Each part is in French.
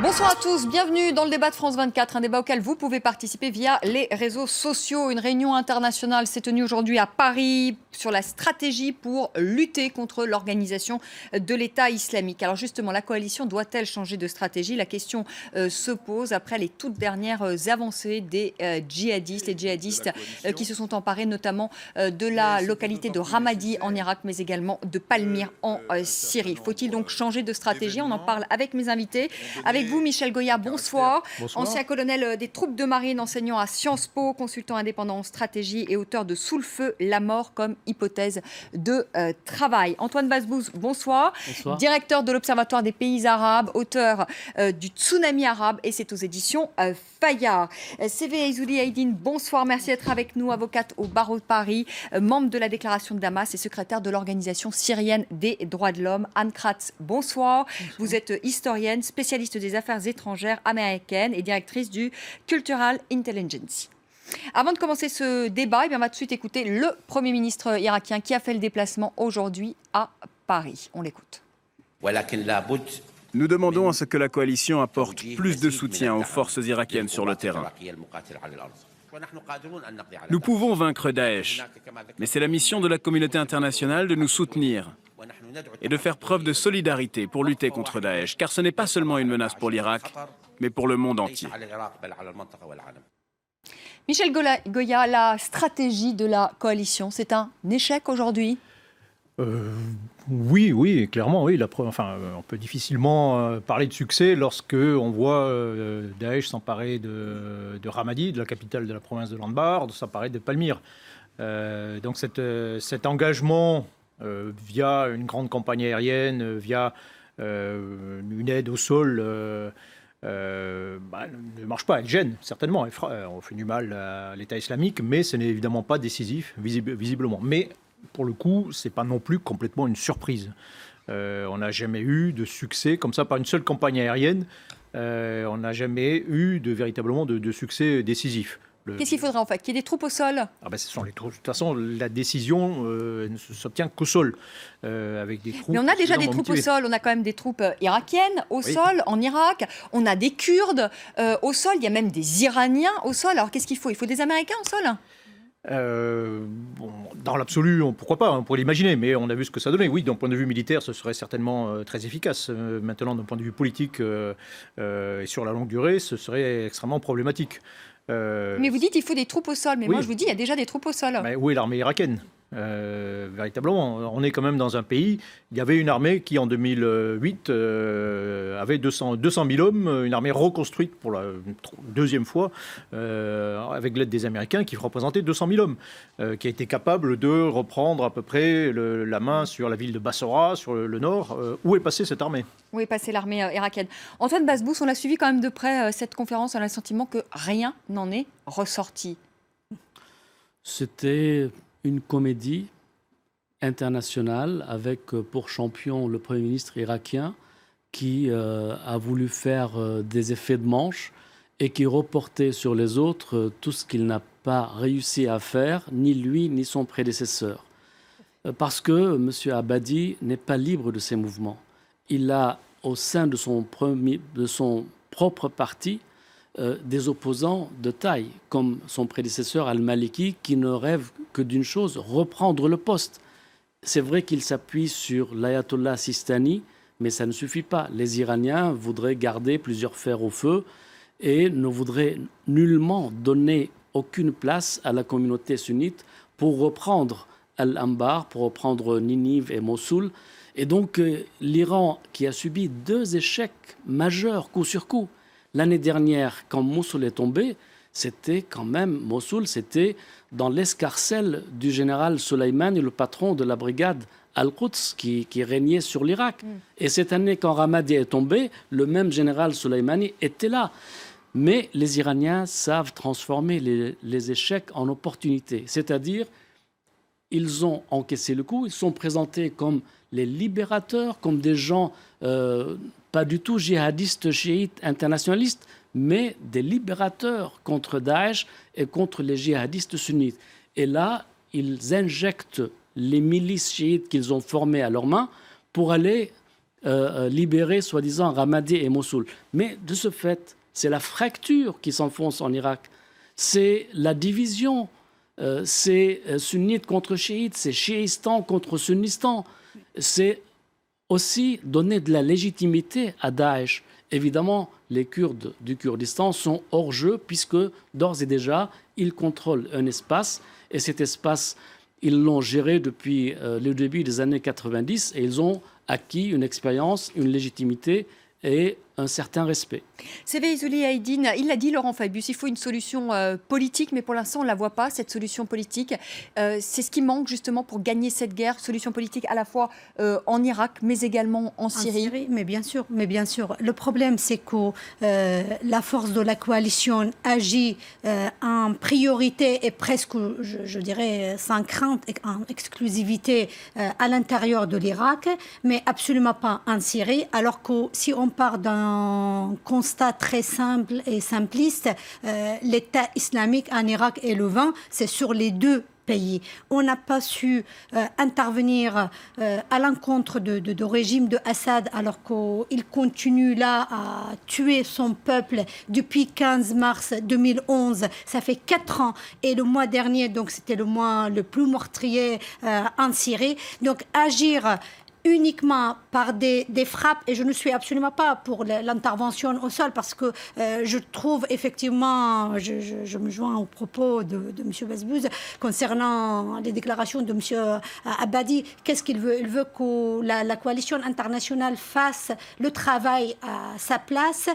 Bonsoir à tous, bienvenue dans le débat de France 24, un débat auquel vous pouvez participer via les réseaux sociaux. Une réunion internationale s'est tenue aujourd'hui à Paris sur la stratégie pour lutter contre l'organisation de l'État islamique. Alors justement, la coalition doit-elle changer de stratégie? La question se pose après les toutes dernières avancées des djihadistes, les djihadistes qui se sont emparés notamment de la localité de Ramadi en Irak, mais également de Palmyre en Syrie. Faut-il donc changer de stratégie? On en parle avec mes invités. Avec vous, Michel Goya, bonsoir. Ancien colonel des troupes de marine, enseignant à Sciences Po, consultant indépendant en stratégie et auteur de Sous le feu, la mort comme hypothèse de travail. Antoine Bazbouz, bonsoir. Directeur de l'Observatoire des pays arabes, auteur du Tsunami arabe, et c'est aux éditions Fayard. CV Aizouli Aydin, bonsoir. Merci d'être avec nous, avocate au barreau de Paris, membre de la déclaration de Damas et secrétaire de l'Organisation syrienne des droits de l'homme. Anne Kratz, bonsoir. Vous êtes historienne, spécialiste des affaires étrangères américaines et directrice du Cultural Intelligence. Avant de commencer ce débat, on va tout de suite écouter le Premier ministre irakien qui a fait le déplacement aujourd'hui à Paris. On l'écoute. Nous demandons à ce que la coalition apporte plus de soutien aux forces irakiennes sur le terrain. Nous pouvons vaincre Daesh, mais c'est la mission de la communauté internationale de nous soutenir et de faire preuve de solidarité pour lutter contre Daesh, car ce n'est pas seulement une menace pour l'Irak, mais pour le monde entier. Michel Goya, la stratégie de la coalition, c'est un échec aujourd'hui ? Oui, clairement, oui. On peut difficilement parler de succès lorsque on voit Daesh s'emparer de Ramadi, de la capitale de la province de l'Anbar, de s'emparer de Palmyre. Donc cet engagement via une grande campagne aérienne, via une aide au sol, ne marche pas. Elle gêne, certainement. On fait du mal à l'État islamique, mais ce n'est évidemment pas décisif, visiblement. Mais pour le coup, ce n'est pas non plus complètement une surprise. On n'a jamais eu de succès comme ça par une seule campagne aérienne. On n'a jamais eu véritablement de succès décisif. Qu'est-ce qu'il faudrait en fait? Qu'il y ait des troupes au sol? Ce sont les troupes. De toute façon, la décision ne s'obtient qu'au sol. Avec des troupes. Mais on a déjà des troupes au sol. On a quand même des troupes irakiennes au sol, en Irak. On a des Kurdes au sol. Il y a même des Iraniens au sol. Alors qu'est-ce qu'il faut? Il faut des Américains au sol? Dans l'absolu, pourquoi pas, on pourrait l'imaginer, mais on a vu ce que ça donnait. Oui, d'un point de vue militaire, ce serait certainement très efficace. Maintenant, d'un point de vue politique et sur la longue durée, ce serait extrêmement problématique. Mais vous dites qu'il faut des troupes au sol, mais oui. Moi je vous dis, il y a déjà des troupes au sol. Mais où est l'armée irakienne? Véritablement, on est quand même dans un pays. Il y avait une armée qui, en 2008, avait 200 000 hommes, une armée reconstruite pour la deuxième fois, avec l'aide des Américains, qui représentait 200 000 hommes, qui a été capable de reprendre à peu près la main sur la ville de Bassora, sur le nord. Où est passée cette armée? Où est passée l'armée irakienne? Antoine Bazbouz, on a suivi quand même de près cette conférence. On a le sentiment que rien n'en est ressorti. C'était une comédie internationale avec pour champion le Premier ministre irakien qui a voulu faire des effets de manche et qui reportait sur les autres tout ce qu'il n'a pas réussi à faire, ni lui ni son prédécesseur. Parce que M. Abadi n'est pas libre de ses mouvements. Il a au sein de son propre parti des opposants de taille, comme son prédécesseur Al-Maliki, qui ne rêve que d'une chose, reprendre le poste. C'est vrai qu'il s'appuie sur l'ayatollah Sistani, mais ça ne suffit pas. Les Iraniens voudraient garder plusieurs fers au feu et ne voudraient nullement donner aucune place à la communauté sunnite pour reprendre Al-Anbar, pour reprendre Ninive et Mossoul. Et donc l'Iran, qui a subi 2 échecs majeurs coup sur coup, l'année dernière, quand Mossoul est tombé, c'était quand même, Mossoul, c'était dans l'escarcelle du général Soleimani, le patron de la brigade Al-Quds, qui régnait sur l'Irak. Et cette année, quand Ramadi est tombé, le même général Soleimani était là. Mais les Iraniens savent transformer les échecs en opportunités. C'est-à-dire, ils ont encaissé le coup, ils sont présentés comme les libérateurs, comme des gens pas du tout djihadistes, chiites, internationalistes, mais des libérateurs contre Daesh et contre les djihadistes sunnites. Et là, ils injectent les milices chiites qu'ils ont formées à leurs mains pour aller libérer, soi-disant, Ramadi et Mossoul. Mais de ce fait, c'est la fracture qui s'enfonce en Irak. C'est la division. C'est sunnite contre chiite. C'est chiistan contre sunnistan. C'est aussi donner de la légitimité à Daesh. Évidemment, les Kurdes du Kurdistan sont hors jeu puisque d'ores et déjà, ils contrôlent un espace. Et cet espace, ils l'ont géré depuis le début des années 90 et ils ont acquis une expérience, une légitimité et un certain respect. Sévé Isouli Haïdine, il l'a dit Laurent Fabius, il faut une solution politique, mais pour l'instant on ne la voit pas, cette solution politique. C'est ce qui manque justement pour gagner cette guerre, solution politique à la fois en Irak, mais également en Syrie. Mais bien sûr. Le problème, c'est que la force de la coalition agit en priorité et presque, je dirais, sans crainte, en exclusivité à l'intérieur de l'Irak, mais absolument pas en Syrie, alors que si on part d'un constat très simple et simpliste, l'État islamique en Irak et le Levant, c'est sur les deux pays. On n'a pas su intervenir à l'encontre du régime de Assad alors qu'il continue là à tuer son peuple depuis 15 mars 2011. Ça fait 4 ans et le mois dernier, donc c'était le mois le plus meurtrier en Syrie. Donc agir uniquement par des frappes, et je ne suis absolument pas pour l'intervention au sol, parce que je trouve effectivement, je me joins aux propos de M. Bazbouz concernant les déclarations de M. Abadi. Qu'est-ce qu'il veut? Il veut que la coalition internationale fasse le travail à sa place.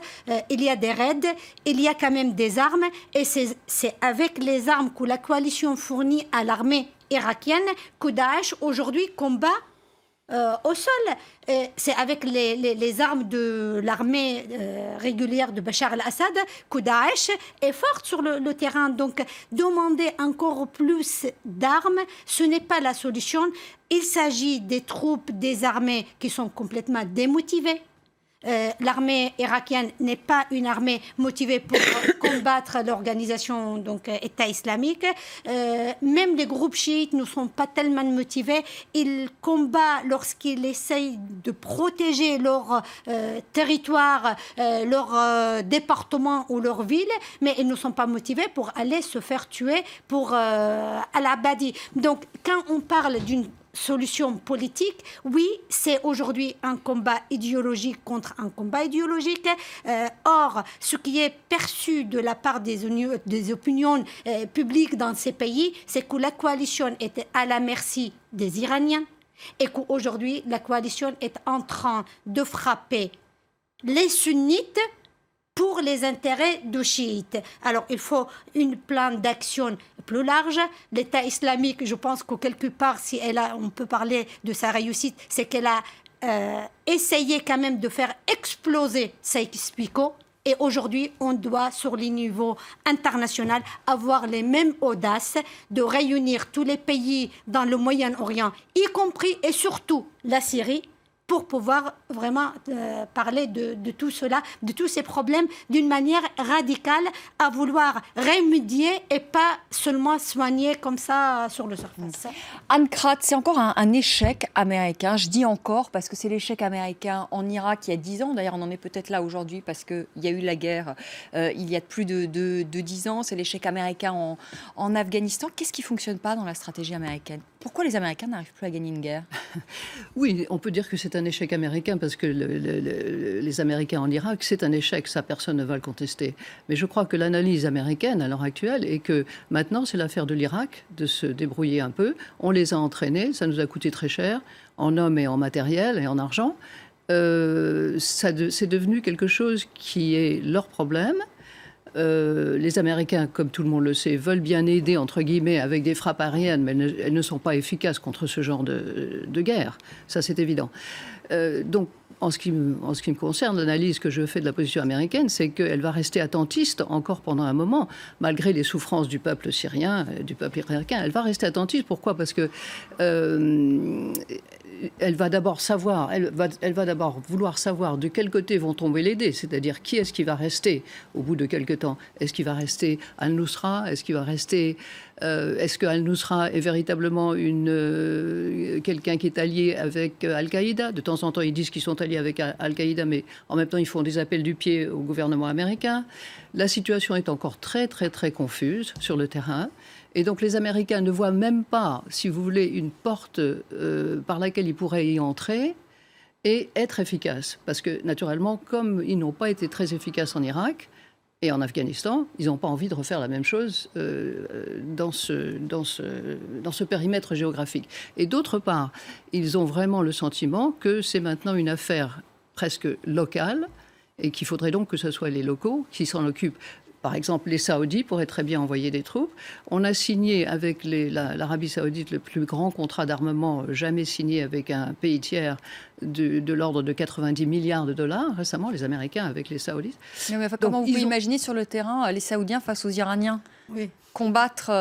Il y a des raids, il y a quand même des armes, et c'est avec les armes que la coalition fournit à l'armée irakienne que Daesh aujourd'hui combat au sol. C'est avec les armes de l'armée régulière de Bachar al-Assad que Daesh est forte sur le terrain. Donc, demander encore plus d'armes, ce n'est pas la solution. Il s'agit des troupes désarmées qui sont complètement démotivées. L'armée irakienne n'est pas une armée motivée pour combattre l'organisation donc État islamique. Même les groupes chiites ne sont pas tellement motivés. Ils combattent lorsqu'ils essayent de protéger leur territoire, leur département ou leur ville, mais ils ne sont pas motivés pour aller se faire tuer pour Al-Abadi. Donc, quand on parle d'une solution politique, oui, c'est aujourd'hui un combat idéologique contre un combat idéologique. Or, ce qui est perçu de la part des opinions publiques dans ces pays, c'est que la coalition était à la merci des Iraniens et qu'aujourd'hui, la coalition est en train de frapper les sunnites pour les intérêts de chiites. Alors, il faut un plan d'action plus large. L'État islamique, je pense que quelque part, si on peut parler de sa réussite, c'est qu'elle a essayé quand même de faire exploser Sykes-Picot. Et aujourd'hui, on doit, sur les niveaux internationaux, avoir les mêmes audaces de réunir tous les pays dans le Moyen-Orient, y compris et surtout la Syrie, pour pouvoir vraiment parler de tout cela, de tous ces problèmes d'une manière radicale, à vouloir remédier et pas seulement soigner comme ça sur le surface. Anne Kratz, c'est encore un échec américain. Je dis encore parce que c'est l'échec américain en Irak il y a 10 ans. D'ailleurs, on en est peut-être là aujourd'hui parce qu'il y a eu la guerre il y a plus de 10 ans. C'est l'échec américain en Afghanistan. Qu'est-ce qui ne fonctionne pas dans la stratégie américaine? Pourquoi les Américains n'arrivent plus à gagner une guerre? Oui, on peut dire que c'est un échec américain parce que les Américains en Irak, c'est un échec, ça personne ne va le contester. Mais je crois que l'analyse américaine à l'heure actuelle est que maintenant c'est l'affaire de l'Irak de se débrouiller un peu. On les a entraînés, ça nous a coûté très cher en hommes et en matériel et en argent. C'est devenu quelque chose qui est leur problème. Les Américains, comme tout le monde le sait, veulent bien aider, entre guillemets, avec des frappes aériennes, mais elles ne sont pas efficaces contre ce genre de guerre. Ça, c'est évident. Donc, en ce qui me concerne, l'analyse que je fais de la position américaine, c'est qu'elle va rester attentiste encore pendant un moment, malgré les souffrances du peuple syrien, du peuple irakien. Elle va rester attentiste. Pourquoi? Parce que elle va d'abord vouloir savoir de quel côté vont tomber les dés, c'est-à-dire qui est-ce qui va rester au bout de quelque temps. Est-ce qu'il va rester Al-Nusra? Est-ce que Al-Nusra est véritablement quelqu'un qui est allié avec Al-Qaïda? De temps en temps, ils disent qu'ils sont alliés avec Al-Qaïda, mais en même temps, ils font des appels du pied au gouvernement américain. La situation est encore très, très, très confuse sur le terrain. Et donc les Américains ne voient même pas, si vous voulez, une porte par laquelle ils pourraient y entrer et être efficaces. Parce que naturellement, comme ils n'ont pas été très efficaces en Irak et en Afghanistan, ils n'ont pas envie de refaire la même chose dans ce périmètre géographique. Et d'autre part, ils ont vraiment le sentiment que c'est maintenant une affaire presque locale et qu'il faudrait donc que ce soit les locaux qui s'en occupent. Par exemple, les Saoudis pourraient très bien envoyer des troupes. On a signé avec l'Arabie Saoudite le plus grand contrat d'armement jamais signé avec un pays tiers de l'ordre de 90 milliards de dollars récemment, les Américains avec les Saoudites. Mais comment vous pouvez imaginer sur le terrain les Saoudiens face aux Iraniens combattre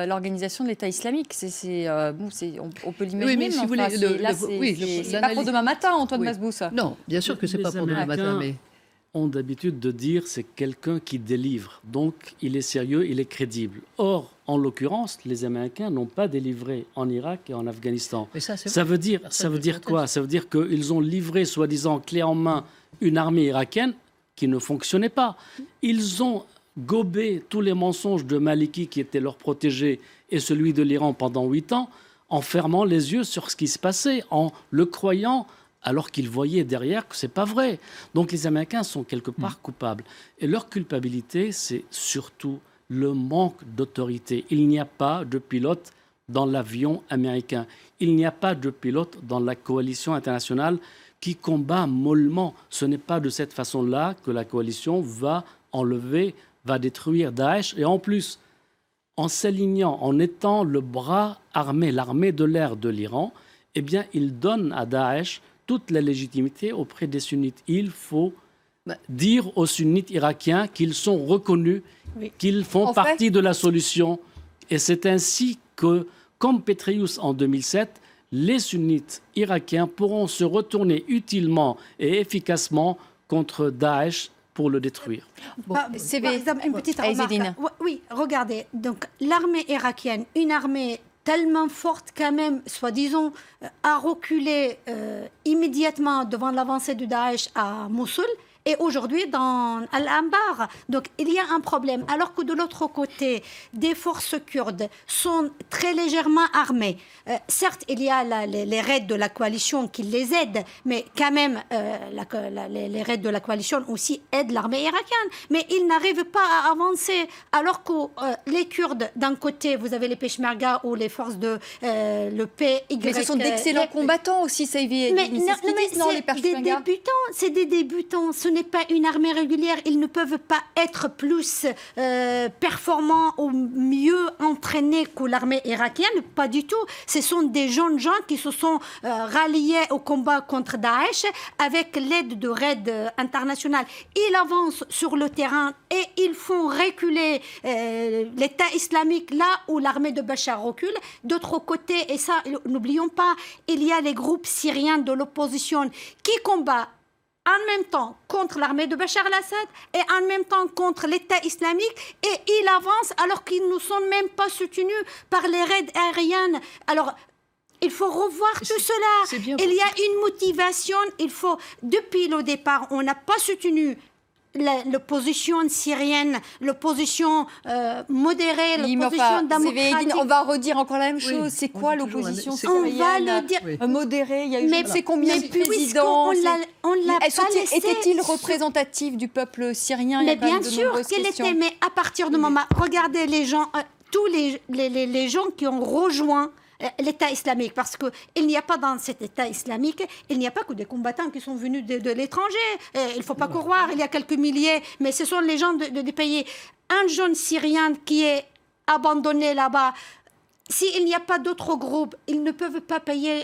l'organisation de l'État islamique? On peut l'imaginer, mais si vous voulez, c'est pas pour demain matin, Antoine Masbous. Non, bien sûr que c'est pas pour demain matin, mais... ont d'habitude de dire c'est quelqu'un qui délivre, donc il est sérieux, il est crédible. Or, en l'occurrence, les Américains n'ont pas délivré en Irak et en Afghanistan. Mais ça veut dire quoi? Ça veut dire qu'ils ont livré, soi-disant, clé en main, une armée irakienne qui ne fonctionnait pas. Ils ont gobé tous les mensonges de Maliki, qui était leur protégé, et celui de l'Iran pendant 8 ans, en fermant les yeux sur ce qui se passait, en le croyant, alors qu'ils voyaient derrière que ce n'est pas vrai. Donc les Américains sont quelque part coupables. Et leur culpabilité, c'est surtout le manque d'autorité. Il n'y a pas de pilote dans l'avion américain. Il n'y a pas de pilote dans la coalition internationale qui combat mollement. Ce n'est pas de cette façon-là que la coalition va enlever, va détruire Daesh. Et en plus, en s'alignant, en étant le bras armé, l'armée de l'air de l'Iran, eh bien, il donne à Daesh toute la légitimité auprès des sunnites. Il faut dire aux sunnites irakiens qu'ils sont reconnus, qu'ils font partie de la solution. Et c'est ainsi que, comme Petraeus en 2007, les sunnites irakiens pourront se retourner utilement et efficacement contre Daesh pour le détruire. Une petite remarque. Oui, regardez. Donc, l'armée irakienne, une armée tellement forte quand même, soi-disant, a reculé immédiatement devant l'avancée de Daesh à Mossoul et aujourd'hui dans Al-Anbar. Donc il y a un problème. Alors que de l'autre côté, des forces kurdes sont très légèrement armées. Certes, il y a les raids de la coalition qui les aident, mais quand même, les raids de la coalition aussi aident l'armée irakienne. Mais ils n'arrivent pas à avancer. Alors que les Kurdes, d'un côté, vous avez les Peshmerga ou les forces de le PY. Mais ce sont d'excellents combattants aussi, Saivi. Mais c'est des débutants. Ce n'est pas une armée régulière. Ils ne peuvent pas être plus performants ou mieux entraînés que l'armée irakienne. Pas du tout. Ce sont des jeunes gens qui se sont ralliés au combat contre Daesh avec l'aide de raids internationales. Ils avancent sur le terrain et ils font reculer l'État islamique là où l'armée de Bachar recule. D'autre côté, et ça, n'oublions pas, il y a les groupes syriens de l'opposition qui combattent en même temps contre l'armée de Bachar al-Assad et en même temps contre l'État islamique, et ils avancent alors qu'ils ne sont même pas soutenus par les raids aériennes. Alors, il faut revoir tout cela. Il y a une motivation. Depuis le départ, on n'a pas soutenu l'opposition syrienne, l'opposition modérée, l'opposition démocratique. On va redire encore la même chose. C'est quoi l'opposition syrienne? On va le dire. Modérée, il y a eu je ne sais combien de présidents. Était-il représentatif du peuple syrien? Mais bien sûr qu'il était, mais à partir du moment... Regardez les gens, tous les gens qui ont rejoint l'État islamique, parce qu'il n'y a pas dans cet État islamique, il n'y a pas que des combattants qui sont venus de l'étranger. Il ne faut pas croire, il y a quelques milliers, mais ce sont les gens des pays. Un jeune Syrien qui est abandonné là-bas, s'il n'y a pas d'autres groupes, ils ne peuvent pas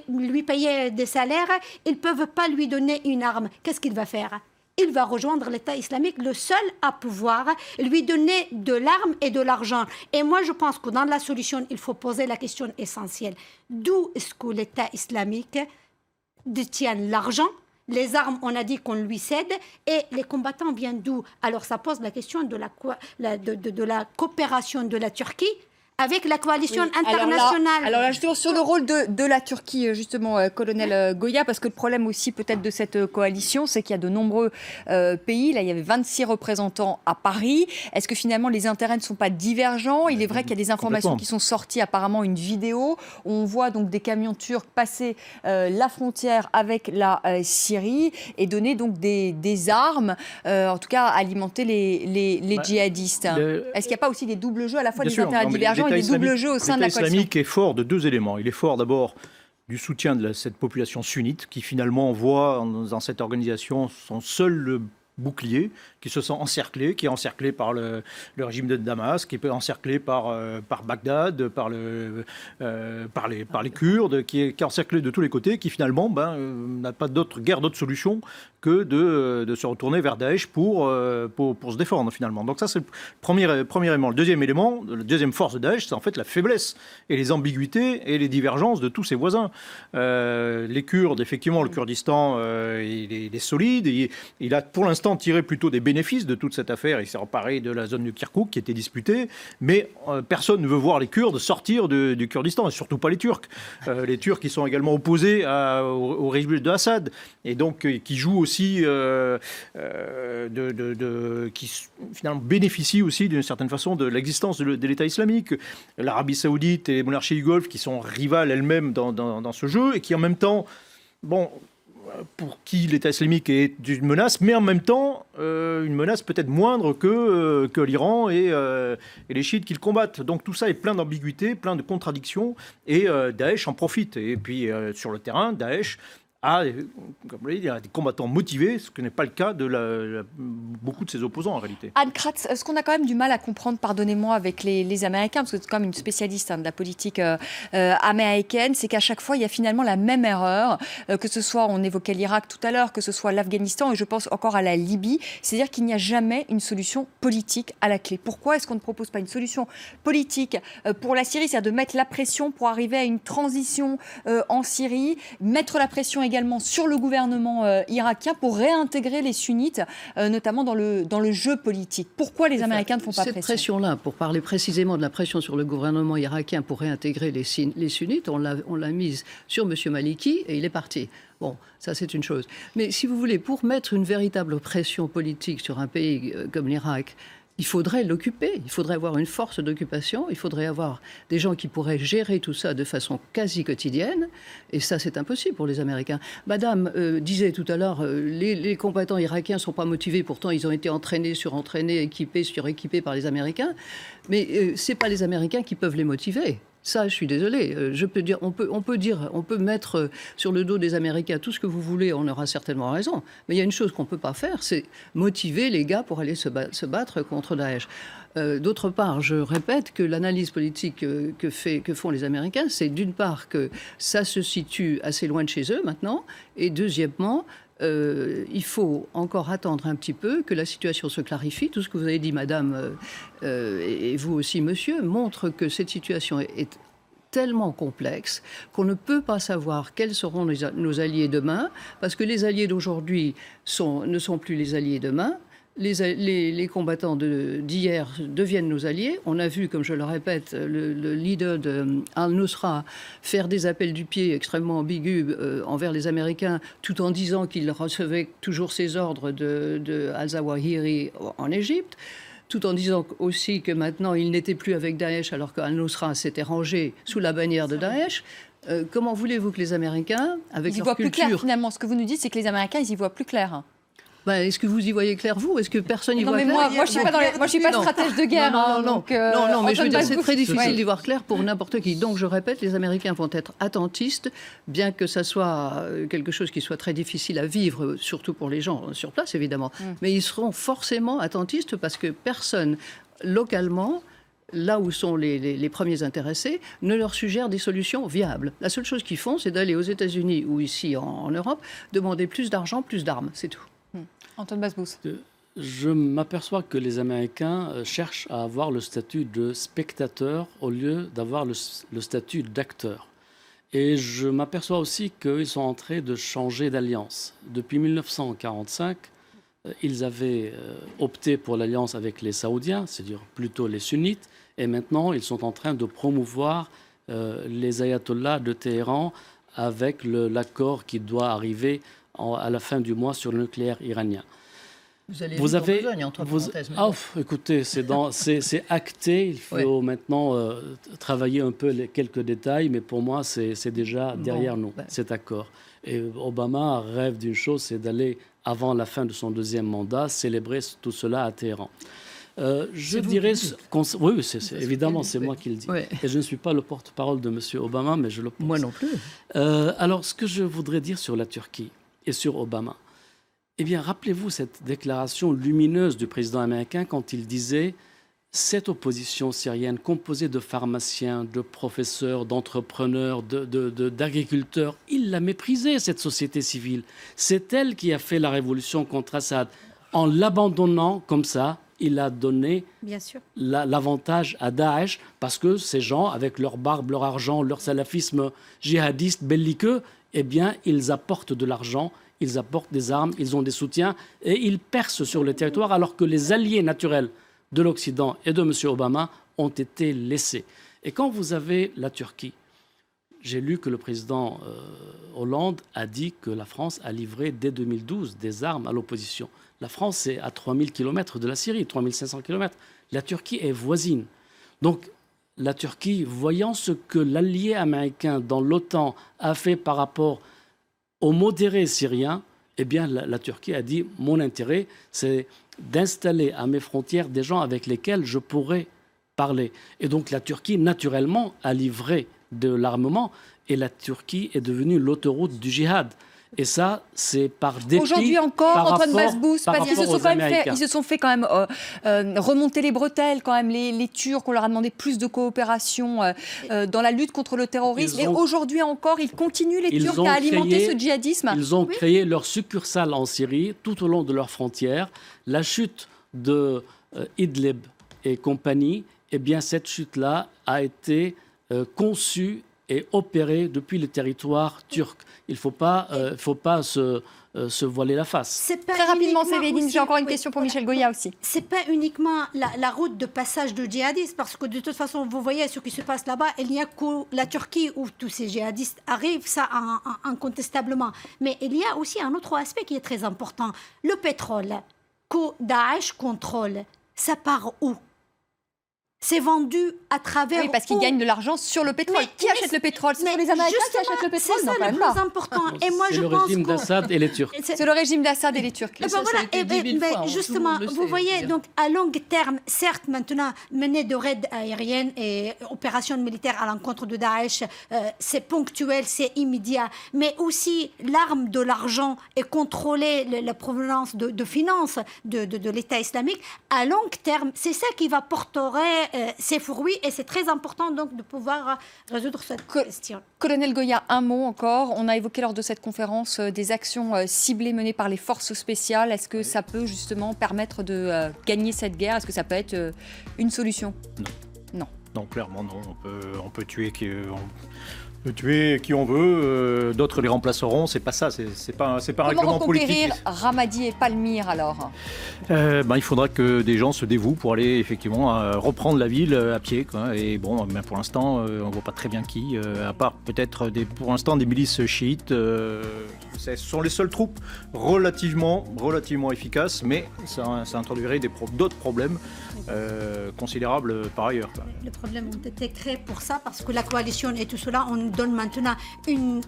lui payer des salaires, ils ne peuvent pas lui donner une arme. Qu'est-ce qu'il va faire? Il va rejoindre l'État islamique, le seul à pouvoir lui donner de l'arme et de l'argent. Et moi, je pense que dans la solution, il faut poser la question essentielle. D'où est-ce que l'État islamique détiennent l'argent. Les armes, on a dit qu'on lui cède, et les combattants viennent d'où? Alors ça pose la question de la coopération de la Turquie avec la coalition internationale. Alors là, justement, sur le rôle de la Turquie, justement, colonel Goya, parce que le problème aussi peut-être de cette coalition, c'est qu'il y a de nombreux pays. Là, il y avait 26 représentants à Paris. Est-ce que finalement les intérêts ne sont pas divergents? Il est vrai qu'il y a des informations qui sont sorties, apparemment une vidéo où on voit donc des camions turcs passer la frontière avec la Syrie et donner donc des armes, en tout cas alimenter les djihadistes. Est-ce qu'il n'y a pas aussi des doubles jeux, à la fois des intérêts divergents et des doubles jeux au sein de la coalition? L'État islamique est fort de deux éléments. Il est fort d'abord du soutien de cette population sunnite qui finalement voit dans cette organisation son seul bouclier, qui se sent encerclé, qui est encerclé par le régime de Damas, qui est encerclé par Bagdad, par les Kurdes, qui est encerclé de tous les côtés, qui finalement n'a pas d'autre solution que de se retourner vers Daesh pour se défendre finalement. Donc ça c'est le premier élément. Le deuxième élément, la deuxième force de Daesh, c'est en fait la faiblesse et les ambiguïtés et les divergences de tous ses voisins. Les Kurdes, effectivement, le Kurdistan, il est solide, il a pour l'instant tiré plutôt des bénéfices de toute cette affaire. Il s'est emparé de la zone de Kirkouk qui était disputée, mais personne ne veut voir les Kurdes sortir du Kurdistan, et surtout pas les Turcs. Les Turcs qui sont également opposés au régime de Assad, et donc qui jouent aussi, qui finalement bénéficient aussi d'une certaine façon de l'existence de l'État islamique. L'Arabie Saoudite et les monarchies du Golfe qui sont rivales elles-mêmes dans ce jeu, et qui en même temps, pour qui l'État islamique est une menace, mais en même temps une menace peut-être moindre que l'Iran et les chiites qui le combattent. Donc tout ça est plein d'ambiguïtés, plein de contradictions, et Daesh en profite. Et puis sur le terrain, Daesh comme vous l'avez dit, il y a des combattants motivés, ce qui n'est pas le cas de beaucoup de ses opposants en réalité. Anne Kratz, ce qu'on a quand même du mal à comprendre, pardonnez-moi, avec les Américains, parce que c'est quand même une spécialiste de la politique américaine, c'est qu'à chaque fois, il y a finalement la même erreur, que ce soit, on évoquait l'Irak tout à l'heure, que ce soit l'Afghanistan, et je pense encore à la Libye, c'est-à-dire qu'il n'y a jamais une solution politique à la clé. Pourquoi est-ce qu'on ne propose pas une solution politique pour la Syrie, c'est-à-dire de mettre la pression pour arriver à une transition en Syrie, mettre la pression également sur le gouvernement irakien pour réintégrer les sunnites, notamment dans le jeu politique? Pourquoi les Américains ne font pas pression? Cette pression-là, pour parler précisément de la pression sur le gouvernement irakien pour réintégrer les sunnites, on l'a mise sur M. Maliki et il est parti. Bon, ça c'est une chose. Mais si vous voulez, pour mettre une véritable pression politique sur un pays comme l'Irak, il faudrait l'occuper, il faudrait avoir une force d'occupation, il faudrait avoir des gens qui pourraient gérer tout ça de façon quasi quotidienne, et ça c'est impossible pour les Américains. Madame disait tout à l'heure, les combattants irakiens ne sont pas motivés, pourtant ils ont été entraînés, surentraînés, équipés, suréquipés par les Américains, mais ce n'est pas les Américains qui peuvent les motiver. Ça, je suis désolée. Je peux dire, on peut mettre sur le dos des Américains tout ce que vous voulez, on aura certainement raison. Mais il y a une chose qu'on ne peut pas faire, c'est motiver les gars pour aller se battre contre Daesh. D'autre part, je répète que l'analyse politique que font les Américains, c'est d'une part que ça se situe assez loin de chez eux maintenant, et deuxièmement, il faut encore attendre un petit peu que la situation se clarifie. Tout ce que vous avez dit, madame, et vous aussi, monsieur, montre que cette situation est tellement complexe qu'on ne peut pas savoir quels seront nos alliés demain, parce que les alliés d'aujourd'hui ne sont plus les alliés demain. Les combattants d'hier deviennent nos alliés. On a vu, comme je le répète, le leader de Al-Nusra faire des appels du pied extrêmement ambigus envers les Américains, tout en disant qu'il recevait toujours ses ordres de Al-Zawahiri en Égypte, tout en disant aussi que maintenant il n'était plus avec Daesh alors qu'Al-Nusra s'était rangé sous la bannière de Daesh. Comment voulez-vous que les Américains, avec ils y leur voient culture... plus clair finalement. Ce que vous nous dites, c'est que les Américains, ils y voient plus clair. Est-ce que vous y voyez clair, vous? Est-ce que personne y voit clair? Moi, je suis pas stratège de guerre. Non, mais je veux dire, c'est très difficile d'y voir clair pour n'importe qui. Donc, je répète, les Américains vont être attentistes, bien que ça soit quelque chose qui soit très difficile à vivre, surtout pour les gens sur place, évidemment. Mais ils seront forcément attentistes parce que personne, localement, là où sont les premiers intéressés, ne leur suggère des solutions viables. La seule chose qu'ils font, c'est d'aller aux États-Unis ou ici en Europe, demander plus d'argent, plus d'armes, c'est tout. Antoine Basbous. Je m'aperçois que les Américains cherchent à avoir le statut de spectateur au lieu d'avoir le statut d'acteur. Et je m'aperçois aussi qu'ils sont en train de changer d'alliance. Depuis 1945, ils avaient opté pour l'alliance avec les Saoudiens, c'est-à-dire plutôt les sunnites, et maintenant ils sont en train de promouvoir les ayatollahs de Téhéran avec l'accord qui doit arriver à la fin du mois sur le nucléaire iranien. Vous avez besogne, entre parenthèses. Écoutez, c'est acté. Il faut maintenant travailler un peu quelques détails, mais pour moi, c'est déjà derrière nous, cet accord. Et Obama rêve d'une chose, c'est d'aller, avant la fin de son deuxième mandat, célébrer tout cela à Téhéran. Je dirais, oui, évidemment, c'est moi qui le dis. Ouais. Et je ne suis pas le porte-parole de M. Obama, mais je le pense. Moi non plus. Alors, ce que je voudrais dire sur la Turquie et sur Obama, eh bien, rappelez-vous cette déclaration lumineuse du président américain quand il disait « Cette opposition syrienne composée de pharmaciens, de professeurs, d'entrepreneurs, d'agriculteurs, il l'a méprisée, cette société civile. C'est elle qui a fait la révolution contre Assad. En l'abandonnant comme ça, il a donné l'avantage à Daesh parce que ces gens, avec leur barbe, leur argent, leur salafisme djihadiste, belliqueux, eh bien, ils apportent de l'argent, ils apportent des armes, ils ont des soutiens et ils percent sur le territoire alors que les alliés naturels de l'Occident et de M. Obama ont été laissés. Et quand vous avez la Turquie, j'ai lu que le président Hollande a dit que la France a livré dès 2012 des armes à l'opposition. La France est à 3000 km de la Syrie, 3500 km. La Turquie est voisine. Donc la Turquie, voyant ce que l'allié américain dans l'OTAN a fait par rapport aux modérés syriens, eh bien la Turquie a dit « Mon intérêt, c'est d'installer à mes frontières des gens avec lesquels je pourrais parler ». Et donc la Turquie, naturellement, a livré de l'armement et la Turquie est devenue l'autoroute du djihad. Et ça, c'est par dépit. Aujourd'hui encore, Antoine Basbous, parce qu'ils se sont fait quand même remonter les bretelles, quand même, les Turcs. On leur a demandé plus de coopération dans la lutte contre le terrorisme. Et aujourd'hui encore, ils continuent, les Turcs, à alimenter ce djihadisme. Ils ont créé leur succursale en Syrie, tout au long de leurs frontières. La chute de Idlib et compagnie, eh bien, cette chute-là a été conçue et opérée depuis le territoire turc. Il ne faut pas se voiler la face. Très rapidement, Sévéline, j'ai encore une question pour Michel Goya aussi. Ce n'est pas uniquement la route de passage de djihadistes, parce que de toute façon, vous voyez ce qui se passe là-bas, il n'y a que la Turquie où tous ces djihadistes arrivent, ça incontestablement. Mais il y a aussi un autre aspect qui est très important. Le pétrole que Daesh contrôle, ça part où ? C'est vendu à travers... Oui, parce qu'ils gagnent de l'argent sur le pétrole. Qui achète le pétrole? Ce sont les Américains qui achètent le pétrole? C'est ça le plus important. Et moi, c'est le régime d'Assad et les Turcs. C'est le régime d'Assad et les Turcs. Et ben voilà, justement, vous voyez, donc à long terme, certes, maintenant, mener de raids aériennes et opérations militaires à l'encontre de Daesh, c'est ponctuel, c'est immédiat. Mais aussi, l'arme de l'argent et contrôler la provenance de finances de l'État islamique, à long terme, c'est ça qui va porter ses fruits et c'est très important donc de pouvoir résoudre cette question. Colonel Goya, un mot encore. On a évoqué lors de cette conférence des actions ciblées menées par les forces spéciales. Est-ce que ça peut justement permettre de gagner cette guerre? Est-ce que ça peut être une solution? Non. Non, clairement non. On peut tuer qui on veut, d'autres les remplaceront, c'est pas ça, c'est pas un règlement politique. Comment reconquérir Ramadi et Palmyre alors? Il faudra que des gens se dévouent pour aller effectivement reprendre la ville à pied, quoi. Et bon, pour l'instant, on voit pas très bien qui, à part peut-être pour l'instant des milices chiites. Ce sont les seules troupes relativement efficaces, mais ça introduirait d'autres problèmes considérables par ailleurs. Les problèmes ont été créés pour ça, parce que la coalition et tout cela, on donne maintenant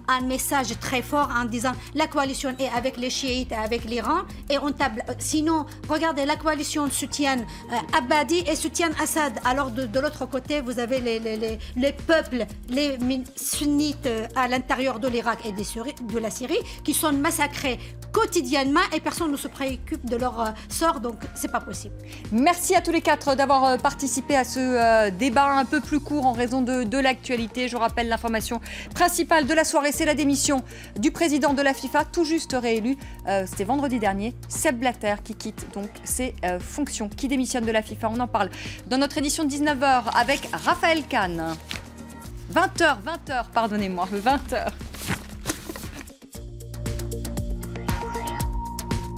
un message très fort en disant la coalition est avec les chiites et avec l'Iran et on table. Sinon, regardez, la coalition soutient Abadi et soutient Assad. Alors de l'autre côté, vous avez les peuples, les sunnites à l'intérieur de l'Irak et de la Syrie qui sont massacrés quotidiennement et personne ne se préoccupe de leur sort, donc c'est pas possible. Merci à tous les quatre d'avoir participé à ce débat un peu plus court en raison de l'actualité. Je rappelle l'information principale de la soirée, c'est la démission du président de la FIFA, tout juste réélu. C'était vendredi dernier, Sepp Blatter qui quitte donc ses fonctions, qui démissionne de la FIFA. On en parle dans notre édition de 19h avec Raphaël Kahn. 20h, pardonnez-moi, 20h.